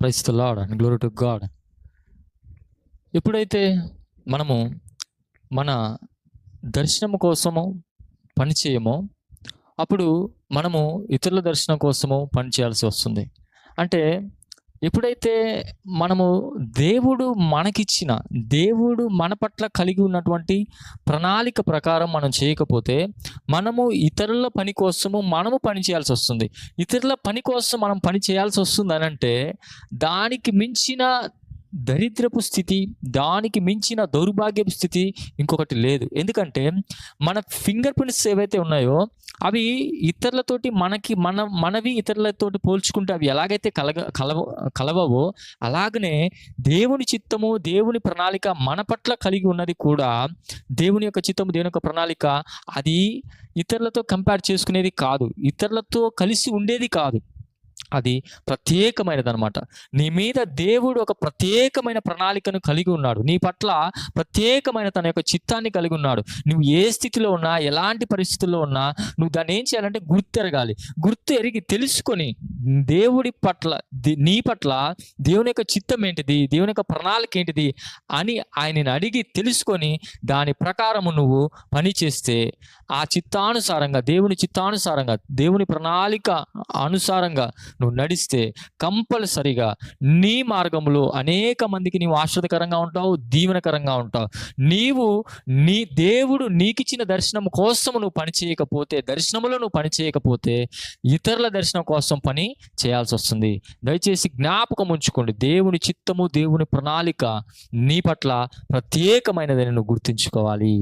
Praise the lord and glory to God. ఎప్పుడైతే మనము మన దర్శనము కోసము పని చేయమో అప్పుడు మనము ఇతరుల దర్శనం కోసము పని చేయాల్సి వస్తుంది. అంటే ఎప్పుడైతే మనము దేవుడు మన పట్ల కలిగి ఉన్నటువంటి ప్రణాళిక ప్రకారం మనం చేయకపోతే మనము ఇతరుల పని కోసము మనము పని చేయాల్సి వస్తుంది. ఇతరుల పని కోసం మనం పని చేయాల్సి వస్తుంది అని అంటే దానికి మించిన దరిద్రపు స్థితి, దానికి మించిన దౌర్భాగ్యపు స్థితి ఇంకొకటి లేదు. ఎందుకంటే మన ఫింగర్ ప్రింట్స్ ఏవైతే ఉన్నాయో అవి ఇతరులతోటి మనవి ఇతరులతోటి పోల్చుకుంటే అవి ఎలాగైతే కలవవో అలాగనే దేవుని చిత్తము, దేవుని ప్రణాళిక మన పట్ల కలిగి ఉన్నది కూడా దేవుని యొక్క చిత్తము, దేవుని యొక్క ప్రణాళిక అది ఇతరులతో కంపేర్ చేసుకునేది కాదు, ఇతరులతో కలిసి ఉండేది కాదు. అది ప్రత్యేకమైనది అనమాట. నీ మీద దేవుడు ఒక ప్రత్యేకమైన ప్రణాళికను కలిగి ఉన్నాడు. నీ పట్ల ప్రత్యేకమైన తన యొక్క చిత్తాన్ని కలిగి ఉన్నాడు. నువ్వు ఏ స్థితిలో ఉన్నా, ఎలాంటి పరిస్థితుల్లో ఉన్నా నువ్వు దాన్ని ఏం చేయాలంటే గుర్తెరగాలి. గుర్తు ఎరిగి తెలుసుకొని దేవుడి పట్ల, నీ పట్ల దేవుని యొక్క చిత్తం ఏంటిది, దేవుని యొక్క ప్రణాళిక ఏంటిది అని ఆయనని అడిగి తెలుసుకొని దాని ప్రకారము నువ్వు పని చేస్తే ఆ చిత్తానుసారంగా, దేవుని చిత్తానుసారంగా, దేవుని ప్రణాళిక అనుసారంగా నువ్వు నడిస్తే కంపల్సరిగా నీ మార్గంలో అనేక మందికి నీవు ఆశ్రదకరంగా ఉంటావు, దీవెనకరంగా ఉంటావు. దేవుడు నీకిచ్చిన దర్శనం కోసం నువ్వు పని చేయకపోతే, దర్శనంలో నువ్వు పని చేయకపోతే ఇతరుల దర్శనం కోసం పని చేయాల్సి వస్తుంది. దయచేసి జ్ఞాపకం ఉంచుకోండి, దేవుని చిత్తము, దేవుని ప్రణాళిక నీ పట్ల ప్రత్యేకమైనదని నువ్వు గుర్తుంచుకోవాలి.